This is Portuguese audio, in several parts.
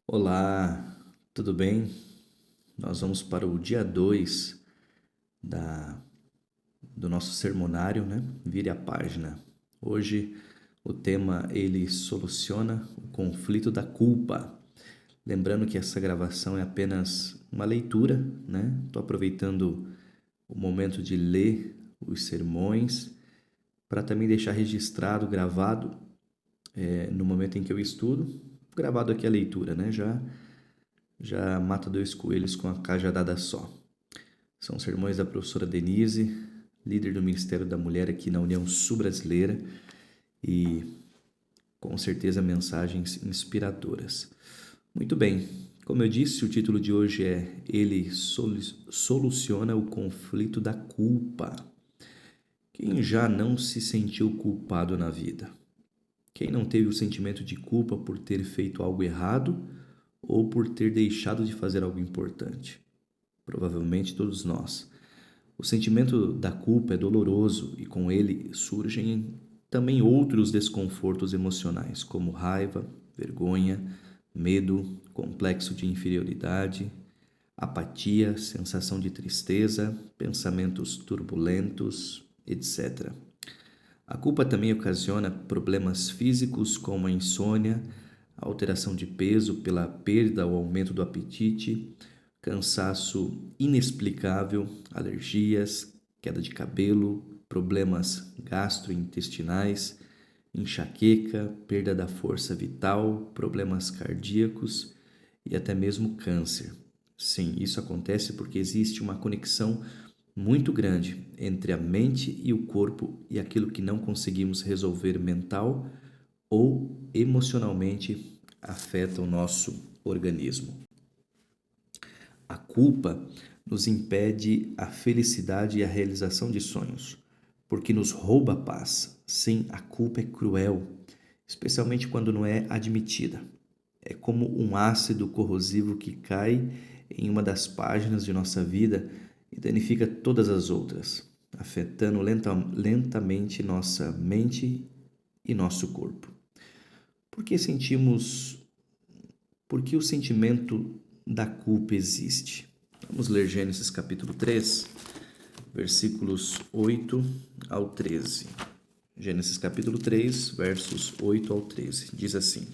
Olá, tudo bem? Nós vamos para o dia 2 da, do nosso sermonário, né? Vire a página. Hoje o tema ele soluciona o conflito da culpa. Lembrando que essa gravação é apenas uma leitura, né? Estou aproveitando o momento de ler os sermões para também deixar registrado, gravado, no momento em que eu estudo, gravado aqui a leitura, né? Já mata dois coelhos com a cajadada só. São sermões da professora Denise, líder do Ministério da Mulher aqui na União Sul-Brasileira, e com certeza mensagens inspiradoras. Muito bem, como eu disse, o título de hoje é Ele soluciona o conflito da culpa. Quem já não se sentiu culpado na vida? Quem não teve o sentimento de culpa por ter feito algo errado ou por ter deixado de fazer algo importante? Provavelmente todos nós. O sentimento da culpa é doloroso e com ele surgem também outros desconfortos emocionais, como raiva, vergonha, medo, complexo de inferioridade, apatia, sensação de tristeza, pensamentos turbulentos, etc. A culpa também ocasiona problemas físicos como a insônia, a alteração de peso pela perda ou aumento do apetite, cansaço inexplicável, alergias, queda de cabelo, problemas gastrointestinais, enxaqueca, perda da força vital, problemas cardíacos e até mesmo câncer. Sim, isso acontece porque existe uma conexão muito grande entre a mente e o corpo e aquilo que não conseguimos resolver mental ou emocionalmente afeta o nosso organismo. A culpa nos impede a felicidade e a realização de sonhos, porque nos rouba a paz. Sim, a culpa é cruel, especialmente quando não é admitida. É como um ácido corrosivo que cai em uma das páginas de nossa vida e danifica todas as outras, afetando lentamente nossa mente e nosso corpo. Por que sentimos Por que o sentimento da culpa existe? Vamos ler Gênesis capítulo 3, versículos 8 ao 13. Gênesis capítulo 3, versos 8 ao 13. Diz assim: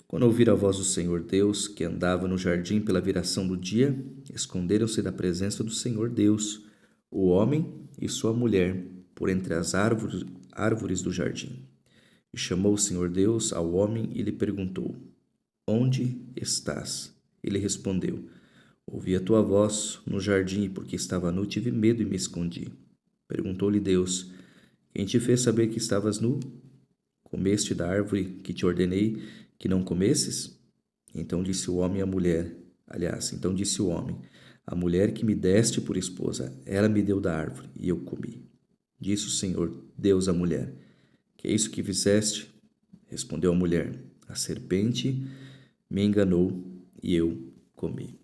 Quando ouviram a voz do Senhor Deus, que andava no jardim pela viração do dia, esconderam-se da presença do Senhor Deus, o homem e sua mulher, por entre as árvores do jardim. E chamou o Senhor Deus ao homem e lhe perguntou: Onde estás? Ele respondeu: Ouvi a tua voz no jardim, porque estava nu, tive medo e me escondi. Perguntou-lhe Deus: Quem te fez saber que estavas nu? Comeste da árvore que te ordenei que não comesses? Então disse o homem à mulher: então disse o homem: A mulher que me deste por esposa, ela me deu da árvore e eu comi. Disse o Senhor Deus à mulher: Que é isso que fizeste? Respondeu a mulher: A serpente me enganou e eu comi.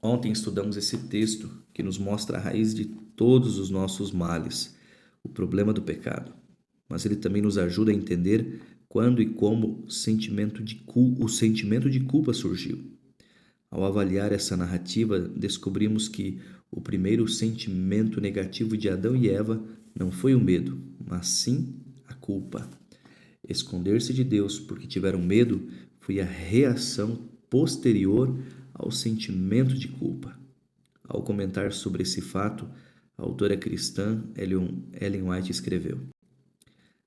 Ontem estudamos esse texto que nos mostra a raiz de todos os nossos males, o problema do pecado. Mas ele também nos ajuda a entender quando e como o sentimento de culpa surgiu. Ao avaliar essa narrativa, descobrimos que o primeiro sentimento negativo de Adão e Eva não foi o medo, mas sim a culpa. Esconder-se de Deus porque tiveram medo foi a reação posterior ao sentimento de culpa. Ao comentar sobre esse fato, a autora cristã Ellen White escreveu: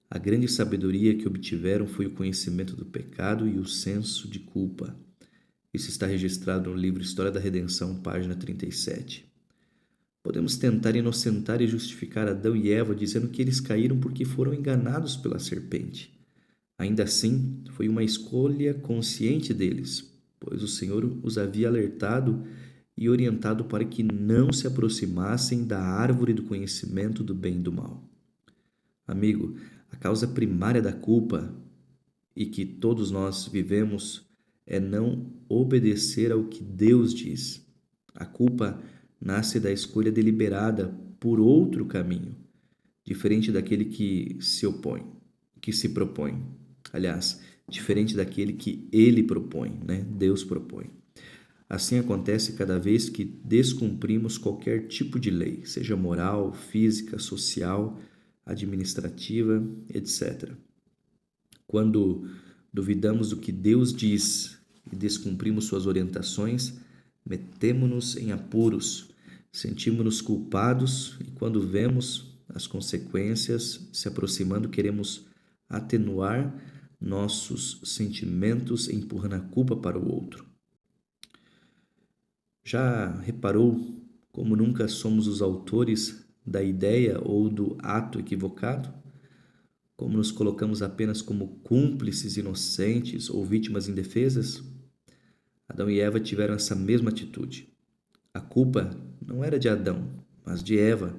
A grande sabedoria que obtiveram foi o conhecimento do pecado e o senso de culpa. Isso está registrado no livro História da Redenção, página 37. Podemos tentar inocentar e justificar Adão e Eva dizendo que eles caíram porque foram enganados pela serpente. Ainda assim, foi uma escolha consciente deles, pois o Senhor os havia alertado e orientado para que não se aproximassem da árvore do conhecimento do bem e do mal. Amigo, a causa primária da culpa e que todos nós vivemos é não obedecer ao que Deus diz. A culpa nasce da escolha deliberada por outro caminho, diferente daquele que se propõe. Aliás, diferente daquele que ele propõe, né? Deus propõe. Assim acontece cada vez que descumprimos qualquer tipo de lei, seja moral, física, social, administrativa, etc. Quando duvidamos do que Deus diz e descumprimos suas orientações, metemo-nos em apuros, sentimos-nos culpados e quando vemos as consequências se aproximando, queremos atenuar nossos sentimentos empurrando a culpa para o outro. Já reparou como nunca somos os autores da ideia ou do ato equivocado? Como nos colocamos apenas como cúmplices inocentes ou vítimas indefesas? Adão e Eva tiveram essa mesma atitude. A culpa não era de Adão, mas de Eva.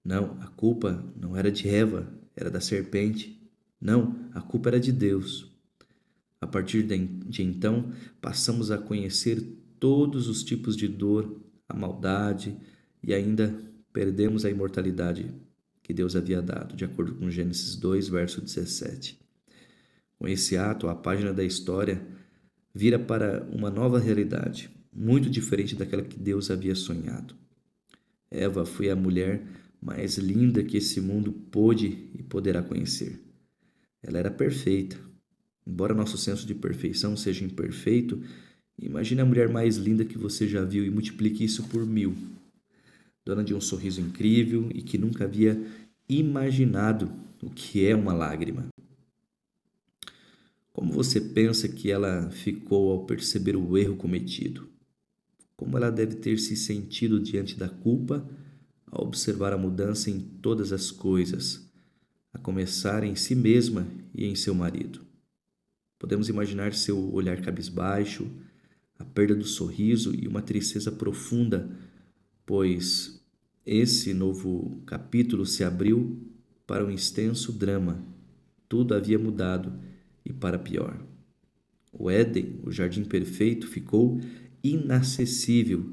Não, a culpa não era de Eva, era da serpente. Não, a culpa era de Deus. A partir de então, passamos a conhecer todos os tipos de dor, a maldade e ainda perdemos a imortalidade que Deus havia dado, de acordo com Gênesis 2, verso 17. Com esse ato, a página da história vira para uma nova realidade, muito diferente daquela que Deus havia sonhado. Eva foi a mulher mais linda que esse mundo pôde e poderá conhecer. Ela era perfeita. Embora nosso senso de perfeição seja imperfeito, imagine a mulher mais linda que você já viu e multiplique isso por 1000. Dona de um sorriso incrível e que nunca havia imaginado o que é uma lágrima. Como você pensa que ela ficou ao perceber o erro cometido? Como ela deve ter se sentido diante da culpa ao observar a mudança em todas as coisas, a começar em si mesma e em seu marido? Podemos imaginar seu olhar cabisbaixo, a perda do sorriso e uma tristeza profunda, pois esse novo capítulo se abriu para um extenso drama. Tudo havia mudado e para pior. O Éden, o jardim perfeito, ficou inacessível,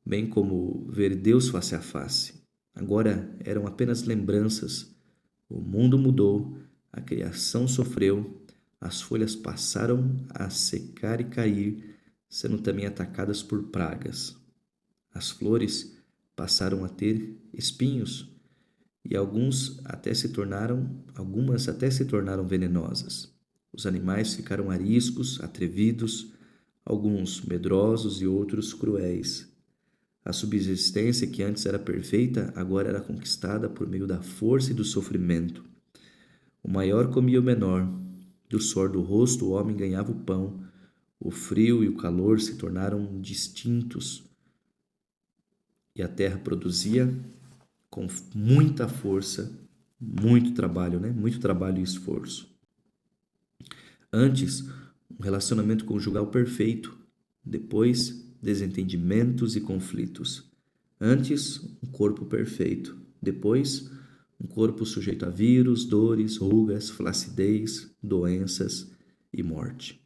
bem como ver Deus face a face. Agora eram apenas lembranças. O mundo mudou, a criação sofreu, as folhas passaram a secar e cair, sendo também atacadas por pragas. As flores passaram a ter espinhos e algumas até se tornaram venenosas. Os animais ficaram ariscos, atrevidos, alguns medrosos e outros cruéis. A subsistência que antes era perfeita, agora era conquistada por meio da força e do sofrimento. O maior comia o menor. Do suor do rosto o homem ganhava o pão. O frio e o calor se tornaram distintos. E a terra produzia com muita força, muito trabalho, né? Muito trabalho e esforço. Antes, um relacionamento conjugal perfeito. Depois, desentendimentos e conflitos. Antes, um corpo perfeito. Depois, um corpo sujeito a vírus, dores, rugas, flacidez, doenças e morte.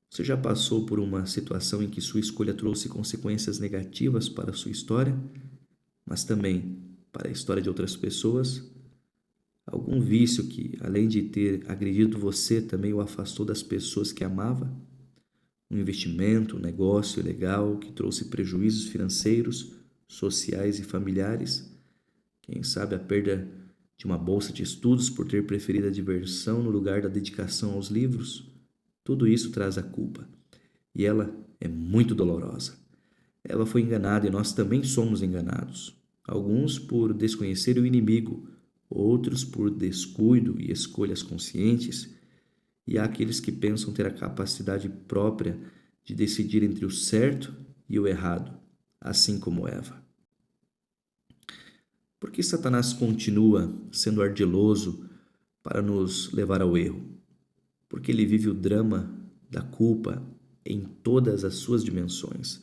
Você já passou por uma situação em que sua escolha trouxe consequências negativas para a sua história, mas também para a história de outras pessoas? Algum vício que, além de ter agredido você, também o afastou das pessoas que amava? Um investimento, um negócio ilegal que trouxe prejuízos financeiros, sociais e familiares? Quem sabe a perda de uma bolsa de estudos por ter preferido a diversão no lugar da dedicação aos livros? Tudo isso traz a culpa. E ela é muito dolorosa. Ela foi enganada e nós também somos enganados. Alguns por desconhecer o inimigo, outros por descuido e escolhas conscientes, e há aqueles que pensam ter a capacidade própria de decidir entre o certo e o errado, assim como Eva. Por que Satanás continua sendo ardiloso para nos levar ao erro? Porque ele vive o drama da culpa em todas as suas dimensões.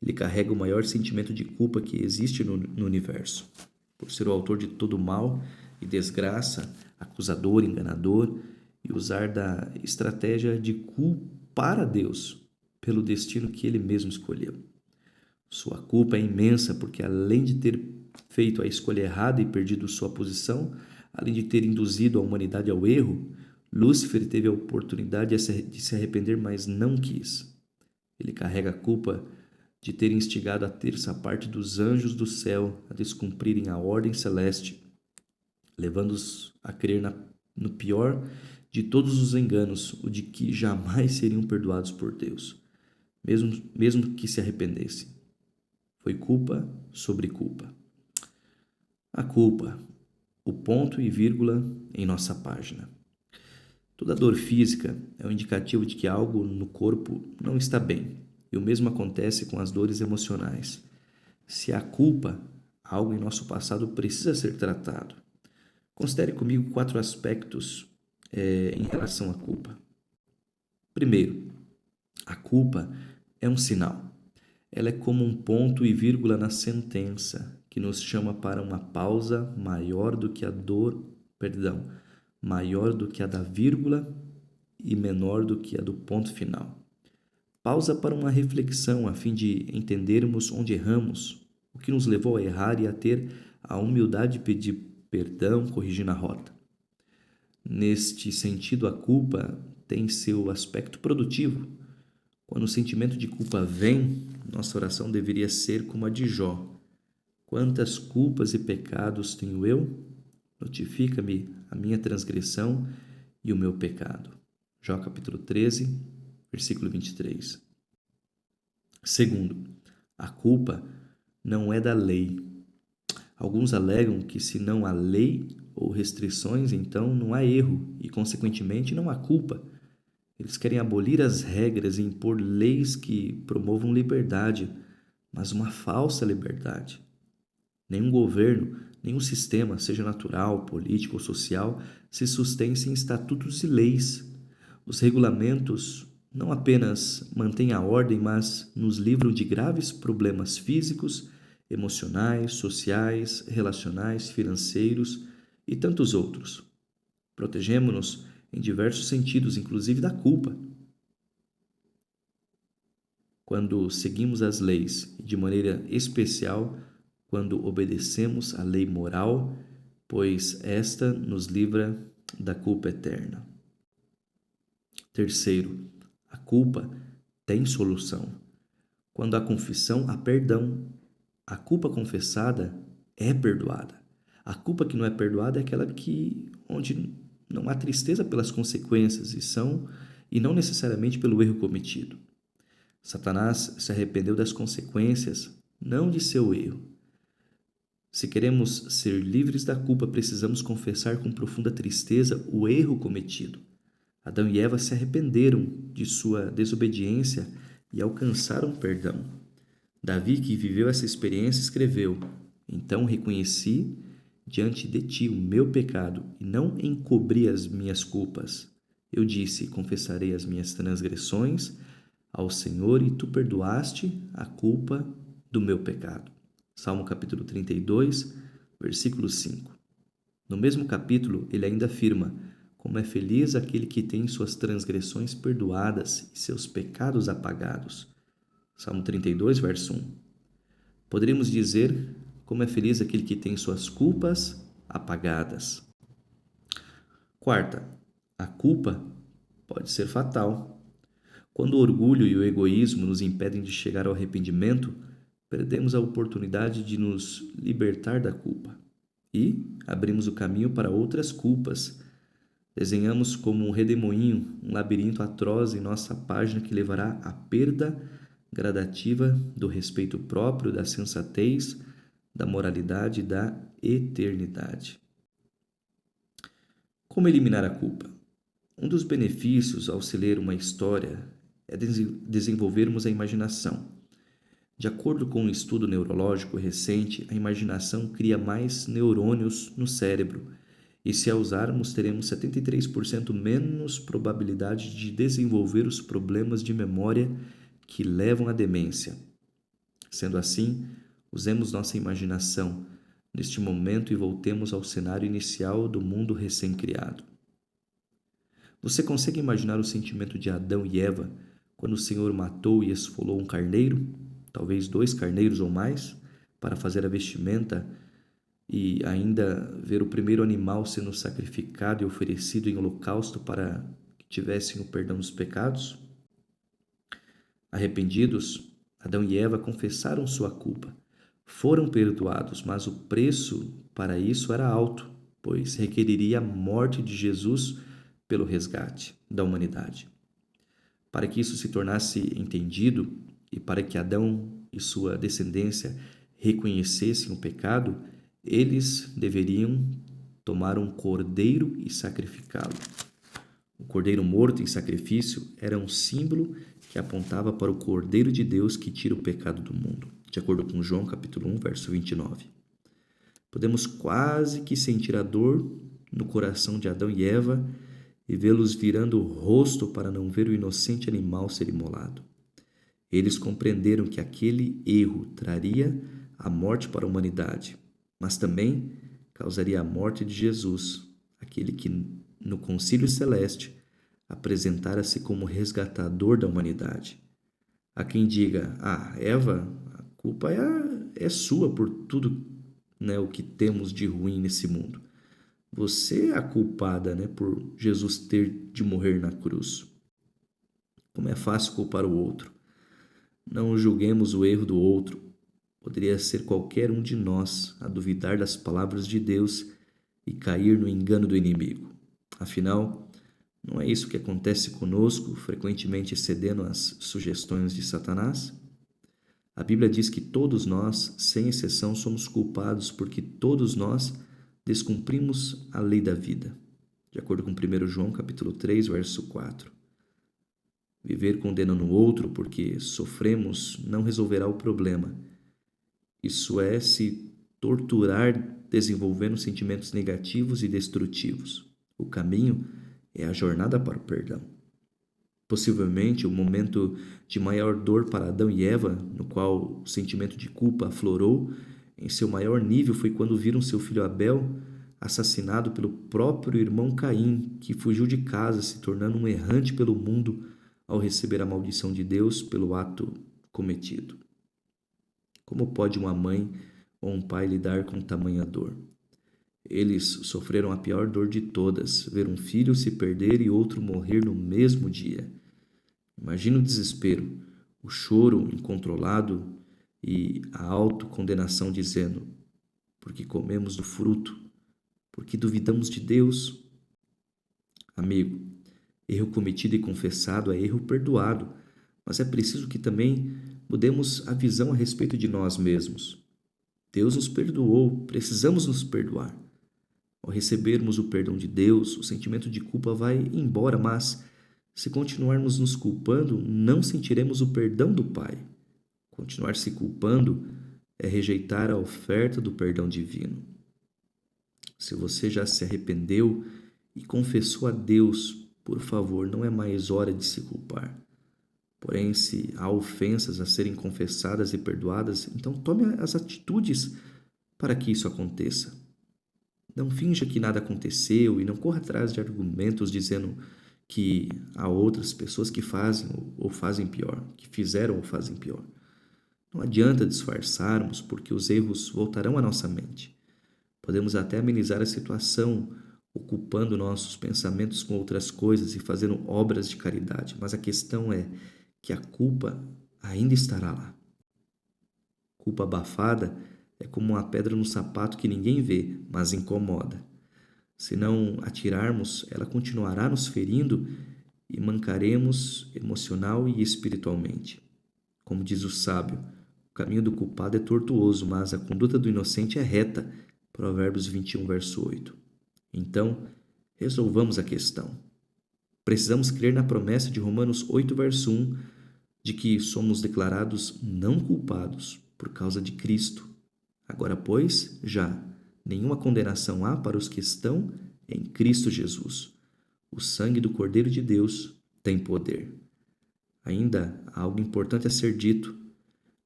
Ele carrega o maior sentimento de culpa que existe no universo. Por ser o autor de todo mal e desgraça, acusador, enganador, e usar da estratégia de culpar a Deus pelo destino que ele mesmo escolheu. Sua culpa é imensa porque, além de ter feito a escolha errada e perdido sua posição, além de ter induzido a humanidade ao erro, Lúcifer teve a oportunidade de se arrepender, mas não quis. Ele carrega a culpa de ter instigado a terça parte dos anjos do céu a descumprirem a ordem celeste, levando-os a crer no pior de todos os enganos, o de que jamais seriam perdoados por Deus, mesmo que se arrependessem. Foi culpa sobre culpa. A culpa, o ponto e vírgula em nossa página. Toda dor física é um indicativo de que algo no corpo não está bem, e o mesmo acontece com as dores emocionais. Se há culpa, algo em nosso passado precisa ser tratado. Considere comigo 4 aspectos em relação à culpa. Primeiro, a culpa é um sinal. Ela é como um ponto e vírgula na sentença, que nos chama para uma pausa maior do que a maior do que a da vírgula e menor do que a do ponto final. Pausa para uma reflexão a fim de entendermos onde erramos, o que nos levou a errar e a ter a humildade de pedir perdão, corrigindo a rota. Neste sentido, a culpa tem seu aspecto produtivo. Quando o sentimento de culpa vem, nossa oração deveria ser como a de Jó. Quantas culpas e pecados tenho eu? Notifica-me a minha transgressão e o meu pecado. Jó capítulo 13, versículo 23. Segundo, a culpa não é da lei. Alguns alegam que se não há lei ou restrições, então não há erro e, consequentemente, não há culpa. Eles querem abolir as regras e impor leis que promovam liberdade, mas uma falsa liberdade. Nenhum governo, nenhum sistema, seja natural, político ou social, se sustém sem estatutos e leis. Os regulamentos não apenas mantêm a ordem, mas nos livram de graves problemas físicos, emocionais, sociais, relacionais, financeiros e tantos outros. Protegemos-nos em diversos sentidos, inclusive da culpa. Quando seguimos as leis, e de maneira especial, quando obedecemos à lei moral, pois esta nos livra da culpa eterna. Terceiro, a culpa tem solução. Quando há confissão, há perdão. A culpa confessada é perdoada. A culpa que não é perdoada é aquela onde não há tristeza pelas consequências e não necessariamente pelo erro cometido. Satanás se arrependeu das consequências, não de seu erro. Se queremos ser livres da culpa, precisamos confessar com profunda tristeza o erro cometido. Adão e Eva se arrependeram de sua desobediência e alcançaram perdão. Davi, que viveu essa experiência, escreveu: Então reconheci diante de ti o meu pecado e não encobri as minhas culpas. Eu disse: confessarei as minhas transgressões ao Senhor e tu perdoaste a culpa do meu pecado. Salmo capítulo 32, versículo 5. No mesmo capítulo, ele ainda afirma: como é feliz aquele que tem suas transgressões perdoadas e seus pecados apagados. Salmo 32, verso 1. Poderíamos dizer: como é feliz aquele que tem suas culpas apagadas. Quarta, a culpa pode ser fatal. Quando o orgulho e o egoísmo nos impedem de chegar ao arrependimento, perdemos a oportunidade de nos libertar da culpa e abrimos o caminho para outras culpas. Desenhamos como um redemoinho, um labirinto atroz em nossa página que levará à perda gradativa do respeito próprio, da sensatez, da moralidade e da eternidade. Como eliminar a culpa? Um dos benefícios ao se ler uma história é desenvolvermos a imaginação. De acordo com um estudo neurológico recente, a imaginação cria mais neurônios no cérebro e, se a usarmos, teremos 73% menos probabilidade de desenvolver os problemas de memória que levam à demência. Sendo assim, usemos nossa imaginação neste momento e voltemos ao cenário inicial do mundo recém-criado. Você consegue imaginar o sentimento de Adão e Eva quando o Senhor matou e esfolou um carneiro, talvez 2 carneiros ou mais, para fazer a vestimenta e ainda ver o primeiro animal sendo sacrificado e oferecido em holocausto para que tivessem o perdão dos pecados? Arrependidos, Adão e Eva confessaram sua culpa. Foram perdoados, mas o preço para isso era alto, pois requeriria a morte de Jesus pelo resgate da humanidade. Para que isso se tornasse entendido e para que Adão e sua descendência reconhecessem o pecado, eles deveriam tomar um cordeiro e sacrificá-lo. O cordeiro morto em sacrifício era um símbolo que apontava para o Cordeiro de Deus que tira o pecado do mundo, de acordo com João capítulo 1, verso 29. Podemos quase que sentir a dor no coração de Adão e Eva e vê-los virando o rosto para não ver o inocente animal ser imolado. Eles compreenderam que aquele erro traria a morte para a humanidade, mas também causaria a morte de Jesus, aquele que no concílio celeste apresentara-se como resgatador da humanidade. Há quem diga: Eva, a culpa é sua por tudo, né, o que temos de ruim nesse mundo. Você é a culpada, né, por Jesus ter de morrer na cruz. Como é fácil culpar o outro. Não julguemos o erro do outro. Poderia ser qualquer um de nós a duvidar das palavras de Deus e cair no engano do inimigo. Afinal, não é isso que acontece conosco, frequentemente cedendo às sugestões de Satanás? A Bíblia diz que todos nós, sem exceção, somos culpados porque todos nós descumprimos a lei da vida, de acordo com 1 João capítulo 3, verso 4. Viver condenando o outro porque sofremos não resolverá o problema. Isso é se torturar desenvolvendo sentimentos negativos e destrutivos. O caminho é a jornada para o perdão. Possivelmente, o momento de maior dor para Adão e Eva, no qual o sentimento de culpa aflorou em seu maior nível, foi quando viram seu filho Abel assassinado pelo próprio irmão Caim, que fugiu de casa, se tornando um errante pelo mundo ao receber a maldição de Deus pelo ato cometido. Como pode uma mãe ou um pai lidar com tamanha dor? Eles sofreram a pior dor de todas, ver um filho se perder e outro morrer no mesmo dia. Imagina o desespero, o choro incontrolado e a autocondenação dizendo: porque comemos do fruto, porque duvidamos de Deus. Amigo, erro cometido e confessado é erro perdoado, mas é preciso que também mudemos a visão a respeito de nós mesmos. Deus nos perdoou, precisamos nos perdoar. Ao recebermos o perdão de Deus, o sentimento de culpa vai embora, mas se continuarmos nos culpando, não sentiremos o perdão do Pai. Continuar se culpando é rejeitar a oferta do perdão divino. Se você já se arrependeu e confessou a Deus, por favor, não é mais hora de se culpar. Porém, se há ofensas a serem confessadas e perdoadas, então tome as atitudes para que isso aconteça. Não finja que nada aconteceu e não corra atrás de argumentos dizendo que há outras pessoas que fazem ou fazem pior, que fizeram ou fazem pior. Não adianta disfarçarmos, porque os erros voltarão à nossa mente. Podemos até amenizar a situação, ocupando nossos pensamentos com outras coisas e fazendo obras de caridade, mas a questão é que a culpa ainda estará lá. Culpa abafada é como uma pedra no sapato que ninguém vê, mas incomoda. Se não atirarmos, ela continuará nos ferindo e mancaremos emocional e espiritualmente. Como diz o sábio, o caminho do culpado é tortuoso, mas a conduta do inocente é reta. Provérbios 21, verso 8. Então, resolvamos a questão. Precisamos crer na promessa de Romanos 8, verso 1, de que somos declarados não culpados por causa de Cristo. Agora, pois, já nenhuma condenação há para os que estão em Cristo Jesus. O sangue do Cordeiro de Deus tem poder. Ainda há algo importante a ser dito.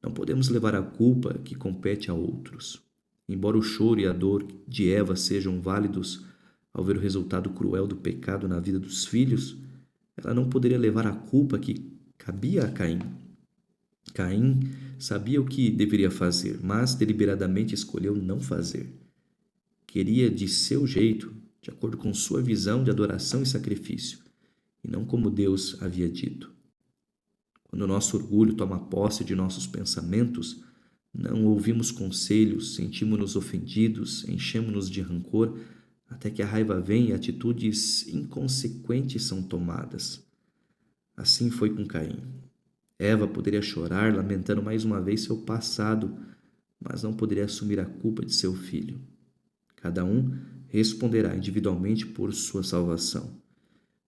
Não podemos levar a culpa que compete a outros. Embora o choro e a dor de Eva sejam válidos ao ver o resultado cruel do pecado na vida dos filhos, ela não poderia levar a culpa que cabia a Caim. Caim sabia o que deveria fazer, mas deliberadamente escolheu não fazer. queria de seu jeito, de acordo com sua visão de adoração e sacrifício, e não como Deus havia dito. Quando o nosso orgulho toma posse de nossos pensamentos, não ouvimos conselhos, sentimos-nos ofendidos, enchemos-nos de rancor, até que a raiva vem e atitudes inconsequentes são tomadas. Assim foi com Caim. Eva poderia chorar, lamentando mais uma vez seu passado, mas não poderia assumir a culpa de seu filho. Cada um responderá individualmente por sua salvação.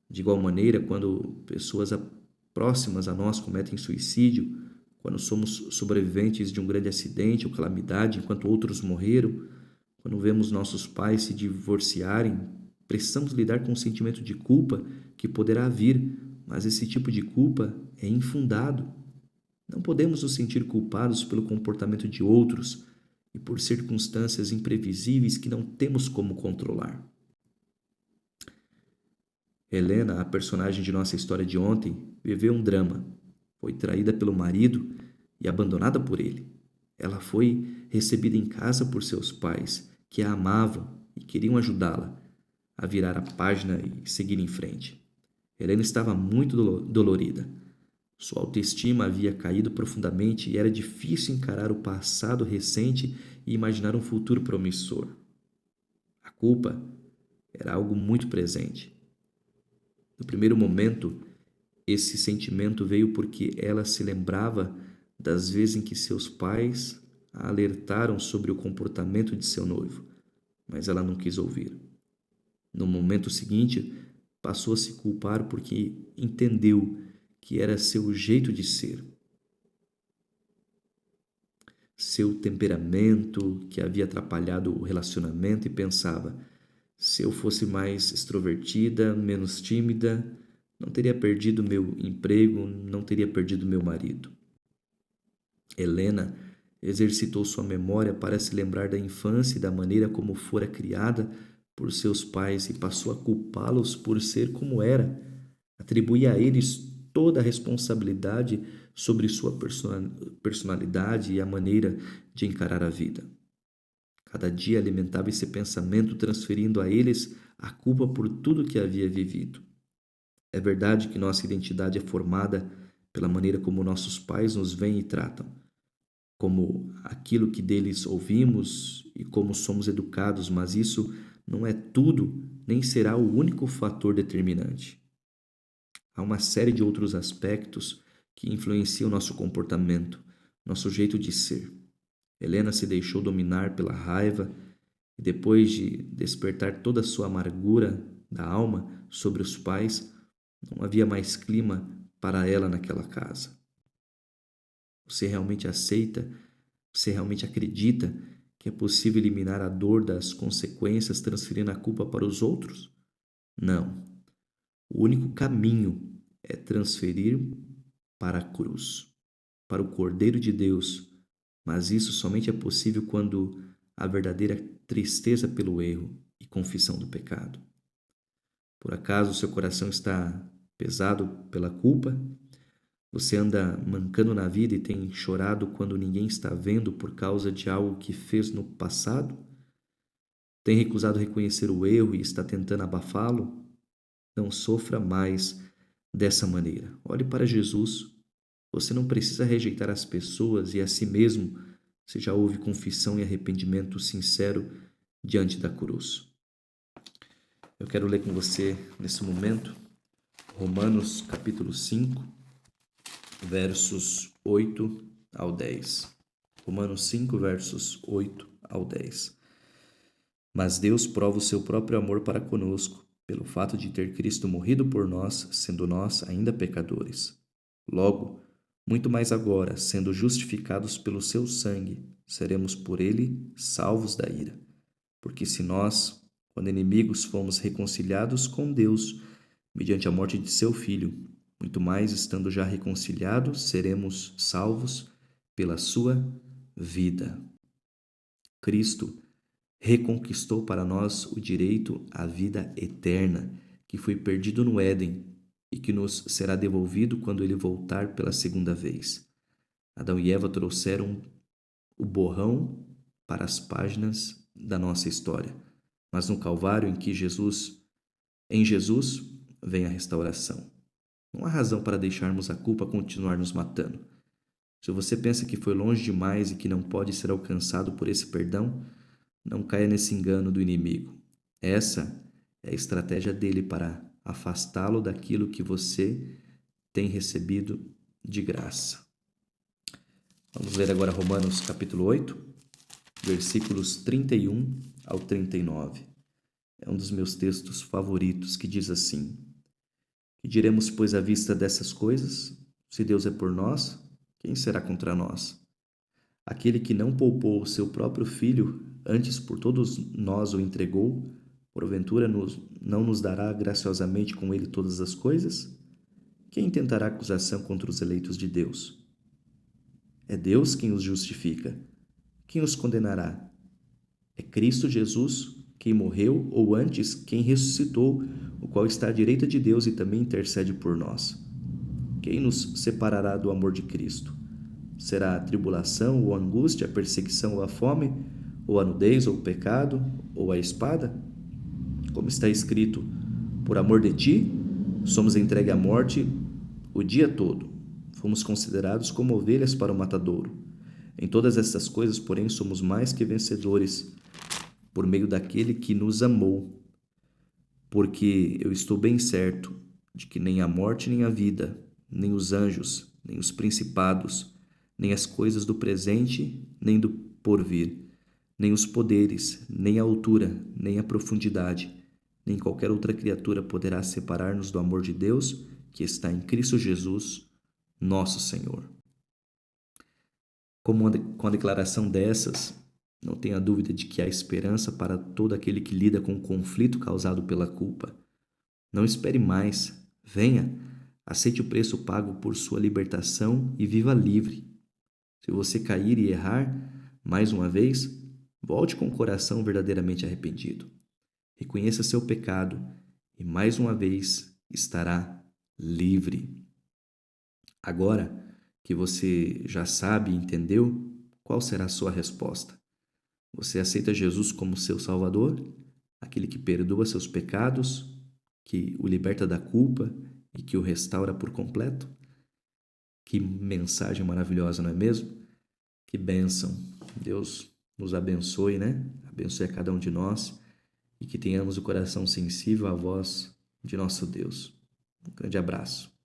De igual maneira, quando pessoas próximas a nós cometem suicídio, quando somos sobreviventes de um grande acidente ou calamidade, enquanto outros morreram, quando vemos nossos pais se divorciarem, precisamos lidar com um sentimento de culpa que poderá vir, mas esse tipo de culpa é infundado. Não podemos nos sentir culpados pelo comportamento de outros e por circunstâncias imprevisíveis que não temos como controlar. Helena, a personagem de nossa história de ontem, viveu um drama. Foi traída pelo marido e abandonada por ele. Ela foi recebida em casa por seus pais, que a amavam e queriam ajudá-la a virar a página e seguir em frente. Helena estava muito dolorida. Sua autoestima havia caído profundamente e era difícil encarar o passado recente e imaginar um futuro promissor. A culpa era algo muito presente. No primeiro momento, esse sentimento veio porque ela se lembrava das vezes em que seus pais a alertaram sobre o comportamento de seu noivo, mas ela não quis ouvir. No momento seguinte, passou a se culpar porque entendeu que era seu jeito de ser, seu temperamento que havia atrapalhado o relacionamento e pensava: se eu fosse mais extrovertida, menos tímida, não teria perdido meu emprego, não teria perdido meu marido. Helena exercitou sua memória para se lembrar da infância e da maneira como fora criada por seus pais e passou a culpá-los por ser como era. Atribuía a eles toda a responsabilidade sobre sua personalidade e a maneira de encarar a vida. Cada dia alimentava esse pensamento, transferindo a eles a culpa por tudo que havia vivido. É verdade que nossa identidade é formada pela maneira como nossos pais nos veem e tratam, como aquilo que deles ouvimos e como somos educados, mas isso não é tudo, nem será o único fator determinante. Há uma série de outros aspectos que influenciam nosso comportamento, nosso jeito de ser. Helena se deixou dominar pela raiva e, depois de despertar toda a sua amargura da alma sobre os pais, não havia mais clima para ela naquela casa. Você realmente aceita, você realmente acredita que é possível eliminar a dor das consequências transferindo a culpa para os outros? Não. O único caminho é transferir para a cruz, para o Cordeiro de Deus, mas isso somente é possível quando há verdadeira tristeza pelo erro e confissão do pecado. Por acaso seu coração está pesado pela culpa? Você anda mancando na vida e tem chorado quando ninguém está vendo por causa de algo que fez no passado? Tem recusado reconhecer o erro e está tentando abafá-lo? Não sofra mais dessa maneira. Olhe para Jesus. Você não precisa rejeitar as pessoas e a si mesmo se já houve confissão e arrependimento sincero diante da cruz. Eu quero ler com você nesse momento Romanos capítulo 5, versos 8 ao 10. Romanos 5, versos 8 ao 10. Mas Deus prova o seu próprio amor para conosco, pelo fato de ter Cristo morrido por nós, sendo nós ainda pecadores. Logo, muito mais agora, sendo justificados pelo seu sangue, seremos por ele salvos da ira. Porque se nós, quando inimigos, fomos reconciliados com Deus, mediante a morte de seu Filho, muito mais, estando já reconciliados, seremos salvos pela sua vida. Cristo reconquistou para nós o direito à vida eterna, que foi perdido no Éden e que nos será devolvido quando ele voltar pela segunda vez. Adão e Eva trouxeram o borrão para as páginas da nossa história. mas no Calvário em Jesus vem a restauração. Não há razão para deixarmos a culpa continuar nos matando. Se você pensa que foi longe demais e que não pode ser alcançado por esse perdão, não caia nesse engano do inimigo. Essa é a estratégia dele para afastá-lo daquilo que você tem recebido de graça. Vamos ler agora Romanos capítulo 8, versículos 31 ao 39. É um dos meus textos favoritos, que diz assim: Que diremos, pois, à vista dessas coisas? Se Deus é por nós, quem será contra nós? Aquele que não poupou o seu próprio filho, antes por todos nós o entregou, porventura não nos dará graciosamente com ele todas as coisas? Quem tentará acusação contra os eleitos de Deus? É Deus quem os justifica. Quem os condenará? É Cristo Jesus quem morreu, ou antes, quem ressuscitou, o qual está à direita de Deus e também intercede por nós. Quem nos separará do amor de Cristo? Será a tribulação, ou a angústia, a perseguição, ou a fome, ou a nudez, ou o pecado, ou a espada? Como está escrito: por amor de ti, somos entregues à morte o dia todo. Fomos considerados como ovelhas para o matadouro. Em todas estas coisas, porém, somos mais que vencedores, por meio daquele que nos amou. Porque eu estou bem certo de que nem a morte, nem a vida, nem os anjos, nem os principados, nem as coisas do presente, nem do porvir, nem os poderes, nem a altura, nem a profundidade, nem qualquer outra criatura poderá separar-nos do amor de Deus que está em Cristo Jesus, nosso Senhor. Com a declaração dessas, não tenha dúvida de que há esperança para todo aquele que lida com o conflito causado pela culpa. Não espere mais. Venha, aceite o preço pago por sua libertação e viva livre. Se você cair e errar, mais uma vez, volte com o coração verdadeiramente arrependido. Reconheça seu pecado e, mais uma vez, estará livre. Agora que você já sabe e entendeu, qual será a sua resposta? Você aceita Jesus como seu Salvador, aquele que perdoa seus pecados, que o liberta da culpa e que o restaura por completo? Que mensagem maravilhosa, não é mesmo? Que bênção. Deus nos abençoe, né? Abençoe a cada um de nós e que tenhamos o coração sensível à voz de nosso Deus. Um grande abraço.